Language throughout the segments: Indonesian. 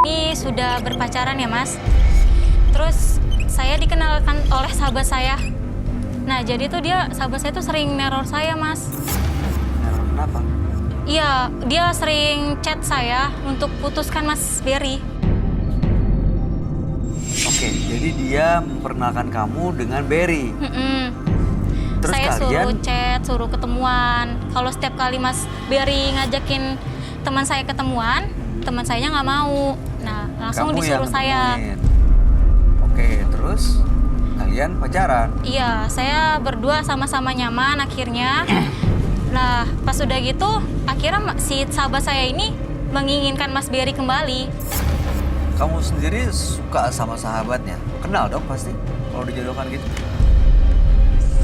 ini sudah berpacaran ya, Mas. Terus saya dikenalkan oleh sahabat saya. Nah, jadi tuh sahabat saya tuh sering neror saya, Mas. Neror kenapa? Iya, dia sering chat saya untuk putuskan Mas Berry. Oke, jadi dia memperkenalkan kamu dengan Berry. Terus Saya kalian suruh chat, suruh ketemuan. Kalau setiap kali Mas Berry ngajakin teman saya ketemuan, teman sayanya nggak mau. Nah, langsung kamu disuruh yang saya. nemuin. Oke, terus kalian pacaran? Iya, saya berdua sama-sama nyaman akhirnya. Nah, pas udah gitu, akhirnya si sahabat saya ini menginginkan Mas Berry kembali. Kamu sendiri suka sama sahabatnya? Kenal dong pasti kalau dijodohkan gitu.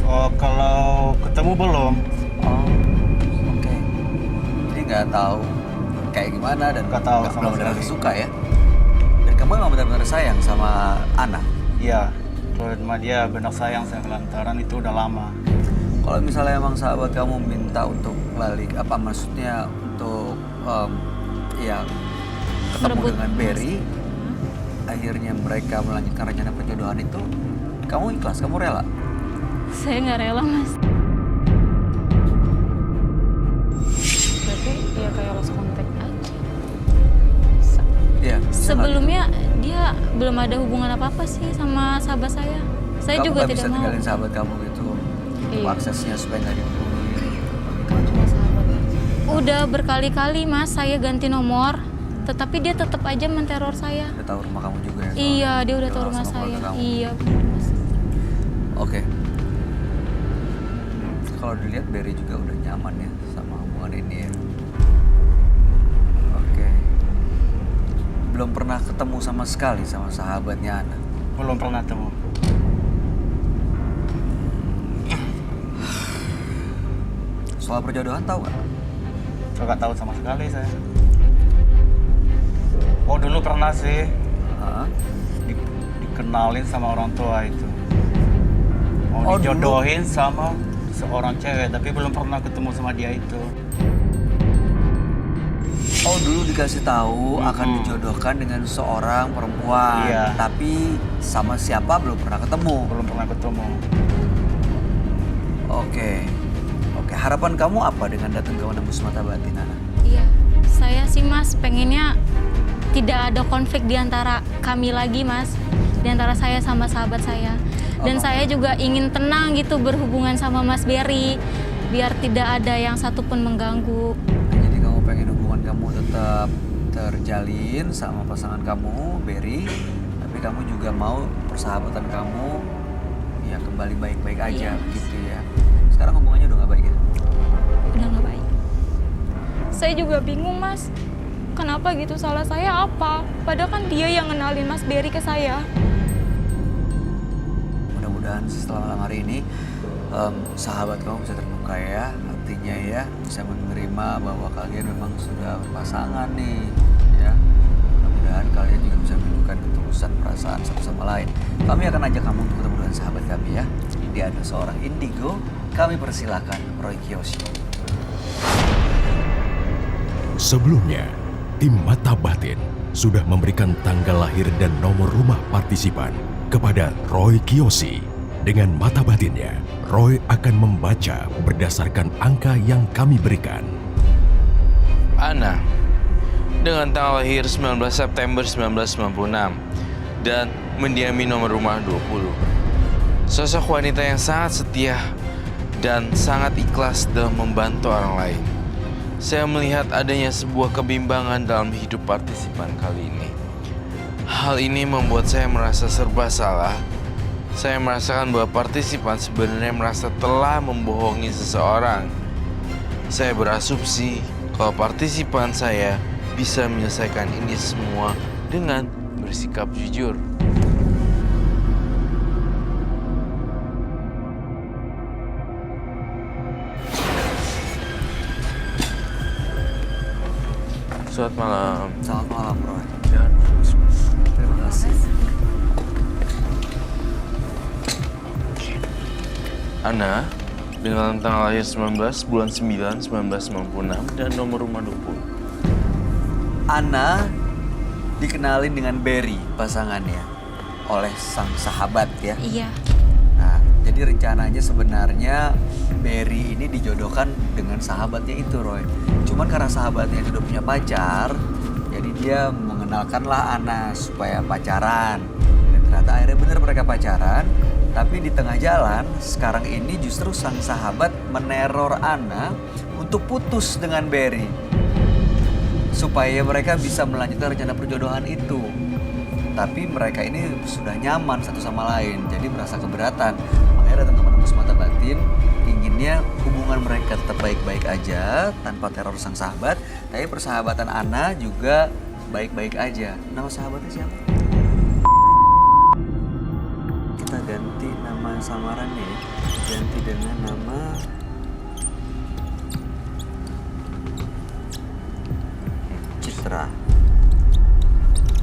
Oh, kalau ketemu belum? Oh, oke. Jadi nggak tahu kayak gimana dan Nggak tahu nggak sama benar-benar sekali. suka ya. Dan kamu emang benar-benar sayang sama Ana. Iya, kalau sama dia benar sayang saya lantaran itu udah lama. Kalau misalnya emang sahabat kamu minta untuk balik, apa maksudnya untuk ya ketemu Merebut dengan Mas. Berry, akhirnya mereka melanjutkan rencana perjodohan itu, kamu ikhlas, kamu rela? Saya nggak rela, Mas. Berarti ya kayak lost contact aja. Iya. Sebelumnya dia belum ada hubungan apa-apa sih sama sahabat saya. Saya kamu juga nggak tidak bisa mau. tinggalin sahabat kamu gitu, Iya. aksesnya supaya nggak dihubungin. Kan cuma sahabat aja. Udah berkali-kali, Mas, saya ganti nomor, tetapi dia tetap aja menteror saya. Udah tahu rumah kamu juga ya? Iya, soalnya. dia udah tahu Kenal rumah sama saya. keluarga kamu. Iya, benar, Mas. Oke. Kalau dilihat Berry juga udah nyaman ya sama hubungan ini ya. Oke. Belum pernah ketemu sama sekali sama sahabatnya Ana. Belum pernah ketemu. Soal perjodohan tahu nggak? Nggak tahu sama sekali saya. Oh, dulu pernah sih Hah? dikenalin sama orang tua itu. Mau Oh, dijodohin sama seorang cewek, tapi belum pernah ketemu sama dia itu. Oh, dulu dikasih tahu akan Mm-mm. dijodohkan dengan seorang perempuan. Iya. Tapi sama siapa belum pernah ketemu. Belum pernah ketemu. Oke. Oke, harapan kamu apa dengan datang ke Menembus Mata Batin, Ana? Iya, saya sih, Mas, pengennya tidak ada konflik di antara kami lagi, Mas. Di antara saya sama sahabat saya. Dan saya juga ingin tenang gitu berhubungan sama Mas Berry. Biar tidak ada yang satupun mengganggu. Jadi kamu pengen hubungan kamu tetap terjalin sama pasangan kamu, Berry, tapi kamu juga mau persahabatan kamu ya kembali baik-baik aja Iya. gitu ya. Sekarang hubungannya udah gak baik ya? Udah nggak baik. Saya juga bingung, Mas. Kenapa gitu, salah saya apa? Padahal kan dia yang ngenalin Mas Berry ke saya. Mudah-mudahan setelah malam hari ini sahabat kamu bisa terbuka ya, artinya ya bisa menerima bahwa kalian memang sudah berpasangan nih ya. Mudah-mudahan kalian juga bisa menunjukkan ketulusan perasaan satu sama lain. Kami akan ajak kamu untuk ketemu dengan sahabat kami ya. Dia ada seorang indigo, kami persilakan Roy Kiyoshi. Sebelumnya, tim Mata Batin sudah memberikan tanggal lahir dan nomor rumah partisipan kepada Roy Kiyoshi. Dengan mata batinnya, Roy akan membaca berdasarkan angka yang kami berikan. Ana, dengan tanggal lahir 19 September 1996 dan mendiami nomor rumah 20. Sosok wanita yang sangat setia dan sangat ikhlas dalam membantu orang lain. Saya melihat adanya sebuah kebimbangan dalam hidup partisipan kali ini. Hal ini membuat saya merasa serba salah. Saya merasakan bahwa partisipan sebenarnya merasa telah membohongi seseorang. Saya berasumsi kalau partisipan saya bisa menyelesaikan ini semua dengan bersikap jujur. Selamat malam. Selamat malam Roy. Ya. Terima kasih. Ana, dengan tanggal lahir 19 bulan 9 1996 dan nomor rumah 20. Ana dikenalin dengan Berry pasangannya oleh sang sahabat ya. Iya. Nah, jadi rencananya sebenarnya Berry ini dijodohkan dengan sahabatnya itu, Roy. Cuman karena sahabatnya itu udah punya pacar, jadi dia mengenalkanlah Ana supaya pacaran. Dan ternyata akhirnya bener mereka pacaran. Tapi di tengah jalan, sekarang ini justru sang sahabat meneror Ana untuk putus dengan Berry. Supaya mereka bisa melanjutkan rencana perjodohan itu. Tapi mereka ini sudah nyaman satu sama lain, jadi merasa keberatan. Makanya datang ke penembus mata batin, inginnya hubungan mereka tetap baik-baik aja, tanpa teror sang sahabat. Tapi persahabatan Ana juga baik-baik aja. Nama sahabatnya siapa? Kita ganti nama samarannya ya. Ganti dengan nama Citra.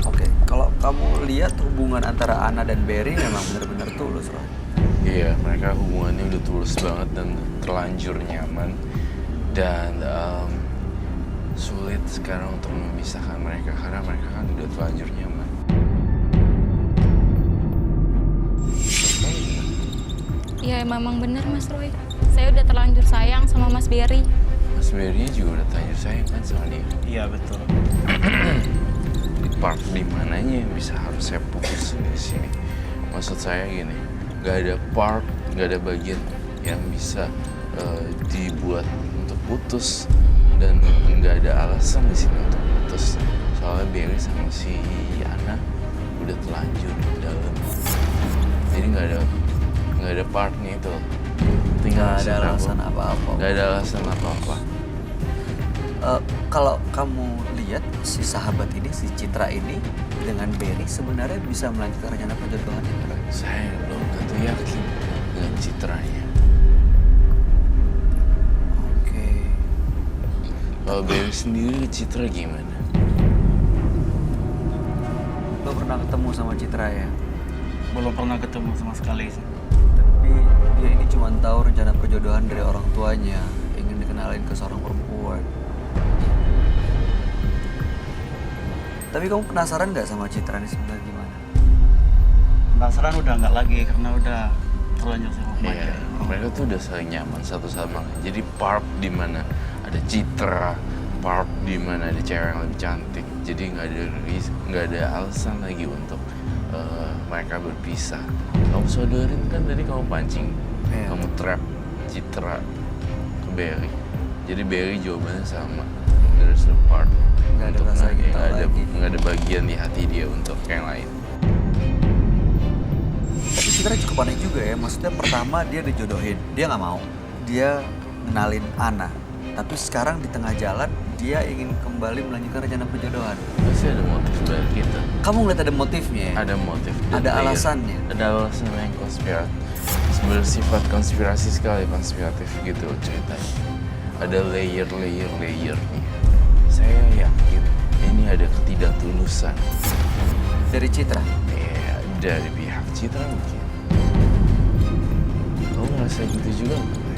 Oke, kalau kamu lihat hubungan antara Ana dan Berry memang benar-benar tulus, Roy. Iya, mereka hubungannya udah tulus banget dan terlanjur nyaman. Dan sulit sekarang untuk memisahkan mereka karena mereka kan udah terlanjur nyaman. Iya memang bener Mas Roy. Saya udah terlanjur sayang sama Mas Berry. Mas Berry juga udah terlanjur sayang kan sama dia. Iya betul. Di part di mananya yang bisa harus saya putus di sini. Maksud saya gini, nggak ada part, nggak ada bagian yang bisa dibuat untuk putus dan nggak ada alasan di sini untuk putus. Soalnya Berry sama si Ana udah terlanjur dalam. Jadi nggak ada partnya itu. Tinggal Nggak ada alasan apa-apa. Nggak ada alasan apa-apa. Kalau kamu lihat si sahabat ini, si Citra ini dengan Berry sebenarnya bisa melanjutkan rencana perjodohan itu, Roy. Saya belum tentu yakin dengan citranya. Oke. Kalau Berry sendiri Citra gimana? Lo pernah ketemu sama Citra ya? Belum pernah ketemu sama sekali sih. Tapi dia ini cuma tahu rencana perjodohan dari orang tuanya, ingin dikenalin ke seorang perempuan. Tapi kamu penasaran nggak sama Citra ini sebenarnya gimana? Penasaran udah nggak lagi karena udah terlanjur sama Iya, mereka. mereka tuh udah saling nyaman satu sama lain. Jadi part di mana ada Citra, part di mana ada cewek yang lebih cantik. Jadi nggak ada alasan lagi untuk mereka berpisah. Kamu sodorin kan tadi kamu pancing, Iya. kamu trap Citra ke Berry. Jadi Berry jawabannya sama. There's no part. Nggak ada Untuk rasa lagi, gitu lagi. nggak ada bagian di hati dia untuk yang lain. Tapi Citra cukup aneh juga ya. Maksudnya pertama dia dijodohin, dia nggak mau. Dia ngenalin Ana. Tapi sekarang di tengah jalan dia ingin kembali melanjutkan rencana perjodohan. Pasti ada motif dari kita. Kamu ngeliat ada motifnya ya? Ada motif. dan Ada layer. alasannya? Ada alasan yang konspiratif. Bersifat konspirasi sekali, konspiratif gitu ceritanya. Ada layernya. Saya yakin ini ada ketidaktulusan. Dari Citra? Ya, dari pihak Citra mungkin. Kamu ngerasa gitu juga nggak?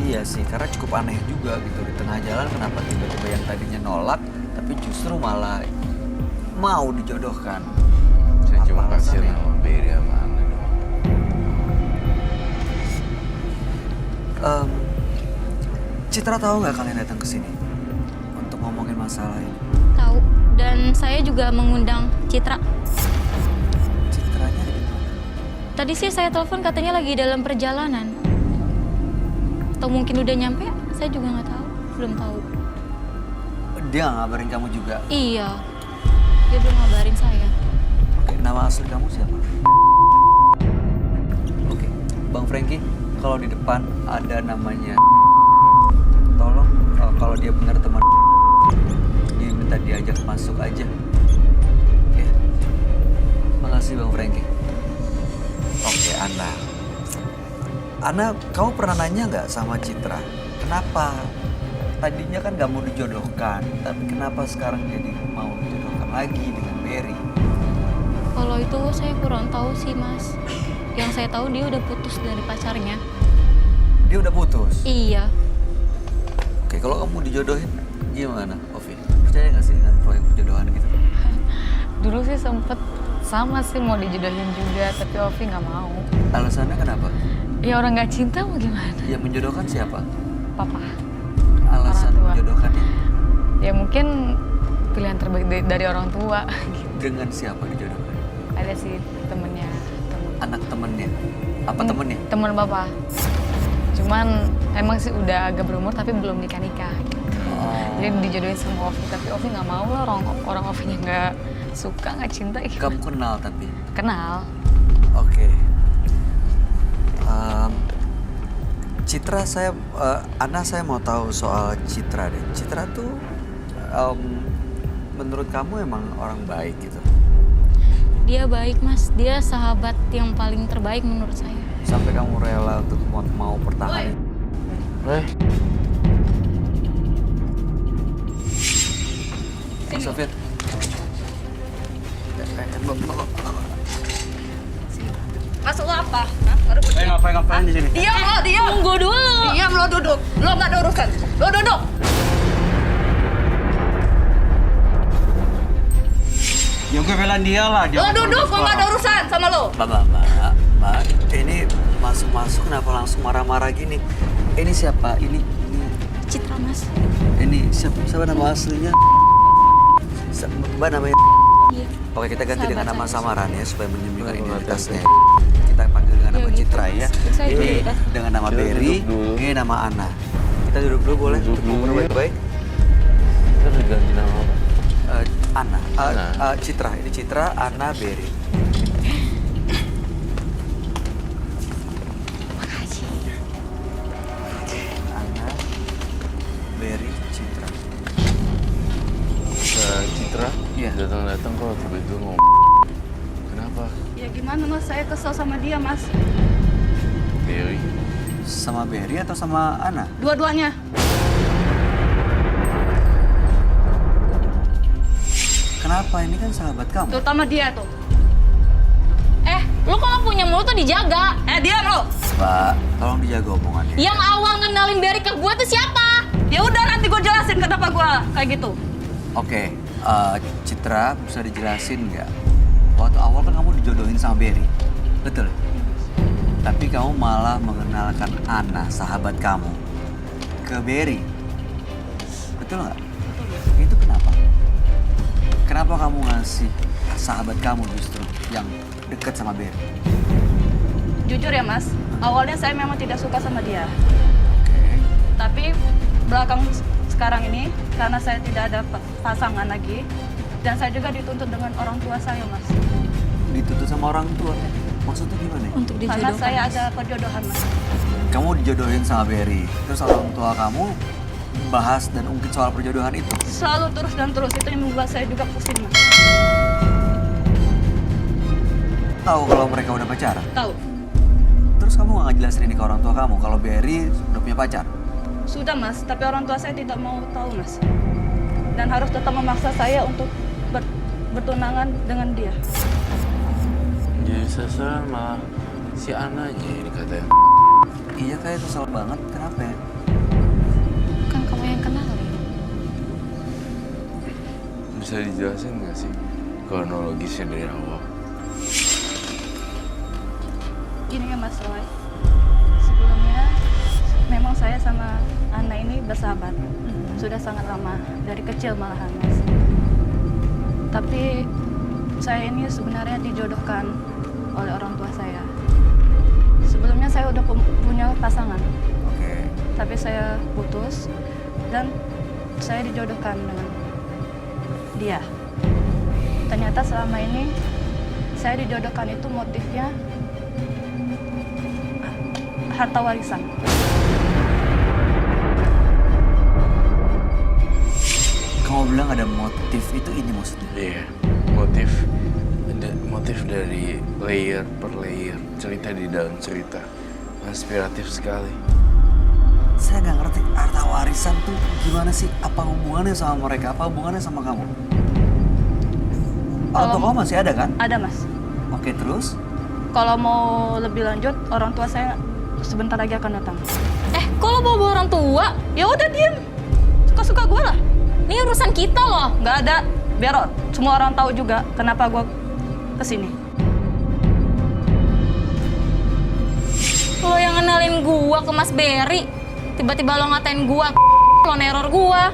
Iya sih, karena cukup aneh juga gitu. Di tengah jalan kenapa tiba-tiba yang tadinya nolak, tapi justru malah mau dijodohkan. Saya cuma Apa kasihan alasannya? sama Berry sama Ana doang. Citra tahu nggak kalian datang ke sini untuk ngomongin masalah ini? Tahu. Dan saya juga mengundang Citra. Citranya ada di mana? Tadi sih saya telepon katanya lagi dalam perjalanan. Atau mungkin udah nyampe? Saya juga nggak tahu. Belum tahu. Dia nggak ngabarin kamu juga. Iya. Dia belum ngabarin saya. Oke, nama asli kamu siapa? Oke, Bang Franky, kalau di depan ada namanya, tolong kalau dia benar teman, dia minta diajak masuk aja. Ya, makasih Bang Franky. Oke, Ana, kamu pernah nanya nggak sama Citra, kenapa tadinya kan nggak mau dijodohkan, tapi kenapa sekarang jadi mau dijodohkan lagi dengan Berry? Kalau itu saya kurang tahu sih Mas. Yang saya tahu dia udah putus dari pacarnya. Dia udah putus? Iya. Oke, kalau kamu dijodohin gimana, Ovi? Percaya nggak sih dengan proyek perjodohan gitu? Dulu sih sempet sama sih mau dijodohin juga, tapi Ovi nggak mau. Alasannya kenapa? Ya orang nggak cinta mau gimana? Yang menjodohkan siapa? Papa. Alasan Orang tua. menjodohkannya Ya mungkin pilihan terbaik dari orang tua. Gitu. dengan siapa dijodohkan? Ada sih temennya. Anak temennya? Apa temennya? Temen Papa. Cuman emang sih udah agak berumur tapi belum nikah-nikah. Gitu. Oh. Jadi dijodohin sama Ovi, tapi Ovi nggak mau lah, orang Ovinya nggak suka, nggak cinta. Gitu. Kamu kenal tapi? Kenal. Oke. Citra Ana saya mau tahu soal Citra deh. Citra tuh menurut kamu emang orang baik gitu? Dia baik Mas, dia sahabat yang paling terbaik menurut saya. Sampai kamu rela untuk mau pertahanin? Sofian. Masuk lo apa? Hah? Baru pergi. Ngapain di sini? Diam lo, diam. Tunggu dulu. Diam lo duduk. Lo nggak ada urusan. Lo duduk. Ya gue belain dia lah. Lo duduk, gue nggak ada urusan sama lo. Mbak, ini masuk kenapa langsung marah-marah gini? Ini siapa? Ini Citra Mas. ini siapa nama aslinya? Mbak namanya. Iya. Oke, kita ganti dengan nama Sahabat samaran ya supaya menyembunyikan Benar, identitasnya. Kita panggil dengan nama Ya, gitu, Citra Mas. ya. Saya Ini juga. dengan nama Kita Berry, duduk dulu. ini nama Ana. Kita duduk dulu boleh? Duduk dulu, ya. Baik-baik. Kita udah ganti nama apa? Ana. Ana. Citra, ini Citra, Ana, Berry. Ana, Berry, Citra. Citra? Iya. Datang-datang kok tiba-tiba ngomong. Kenapa? Ya gimana mas, saya kesel sama dia mas. Dewi. Sama Berry atau sama Ana? Dua-duanya. Kenapa? Ini kan sahabat kamu. Terutama dia tuh. Lu kalau punya mulut tuh dijaga. Diam lo. Pak, tolong dijaga omongannya. Yang awal ngenalin Berry ke gue tuh siapa? Ya udah nanti gue jelasin kenapa gue kayak gitu. Oke, Citra bisa dijelasin nggak? Waktu awal kan kamu dijodohin sama Berry, betul? Tapi kamu malah mengenalkan Ana, sahabat kamu, ke Berry, betul nggak? Itu kenapa? Kenapa kamu ngasih sahabat kamu justru yang dekat sama Berry? Jujur ya mas, awalnya saya memang tidak suka sama dia. Oke. Tapi belakang sekarang ini, karena saya tidak ada pasangan lagi, dan saya juga dituntut dengan orang tua saya mas. Dituntut sama orang tua? Maksudnya gimana? Untuk Karena dijodohkan. saya Mas. ada perjodohan mas. Kamu dijodohin sama Berry, terus orang tua kamu bahas dan ungkit soal perjodohan itu? Selalu terus dan terus, itu yang membuat saya juga pusing mas. Tahu kalau mereka udah pacaran? Tahu, Terus kamu nggak ngejelasin ini ke orang tua kamu kalau Berry udah punya pacar? sudah mas, tapi orang tua saya tidak mau tahu mas. Dan harus tetap memaksa saya untuk bertunangan dengan dia. Jadi sasaran malah si Ana aja ini katanya. Iya kayak kesel banget, kenapa ya? Kan kamu yang kenalin. Bisa dijelasin nggak sih kronologisnya dari awal? Gini ya Mas Roy, sebelumnya memang saya sama Ana ini bersahabat. Sudah sangat lama, dari kecil malahan Mas. Tapi saya ini sebenarnya dijodohkan oleh orang tua saya. Sebelumnya saya udah punya pasangan, Oke. tapi saya putus dan saya dijodohkan dengan dia. Ternyata selama ini saya dijodohkan itu motifnya harta warisan. Kamu bilang ada motif, itu ini maksudnya? Iya, motif dari layer per layer, cerita di dalam cerita. Inspiratif sekali. Saya nggak ngerti harta warisan tuh gimana sih? Apa hubungannya sama mereka? Apa hubungannya sama kamu? Orang tua kamu masih ada kan? Ada Mas. Oke, terus? Kalau mau lebih lanjut, orang tua saya sebentar lagi akan datang. Kok lo bawa orang tua? Ya udah diem, suka-suka gue lah. Ini urusan kita loh. Nggak ada biar semua orang tahu juga kenapa gue kesini. Lo yang kenalin gua ke Mas Berry, tiba-tiba lo ngatain gua, lo neror gua.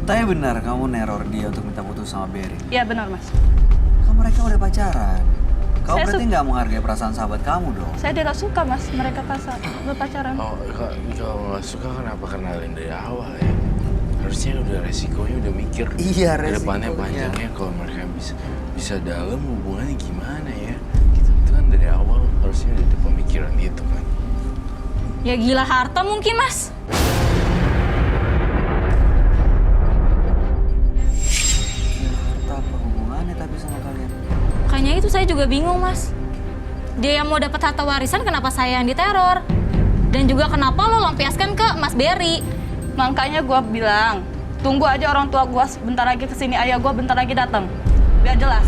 Tapi benar kamu neror dia untuk minta putus sama Berry? Iya benar mas. Kan mereka udah pacaran. Kamu Saya berarti nggak menghargai perasaan sahabat kamu dong? Saya tidak suka mas mereka berpacaran. Oh, kalau nggak suka kenapa kenalin dari awal ya? Harusnya udah resikonya udah mikir. Iya, ke depannya resikonya. panjangnya kalau mereka bisa dalam hubungannya gimana ya? Gitu. Itu kan dari awal harusnya udah ada pemikiran gitu kan. Ya gila harta mungkin mas. Harta apa hubungannya tapi sama kalian? Makanya itu saya juga bingung mas. Dia yang mau dapat harta warisan, kenapa saya yang diteror? Dan juga kenapa lo lampiaskan ke Mas Berry? Makanya gue bilang, tunggu aja orang tua gue bentar lagi kesini, ayah gue bentar lagi datang. Biar jelas.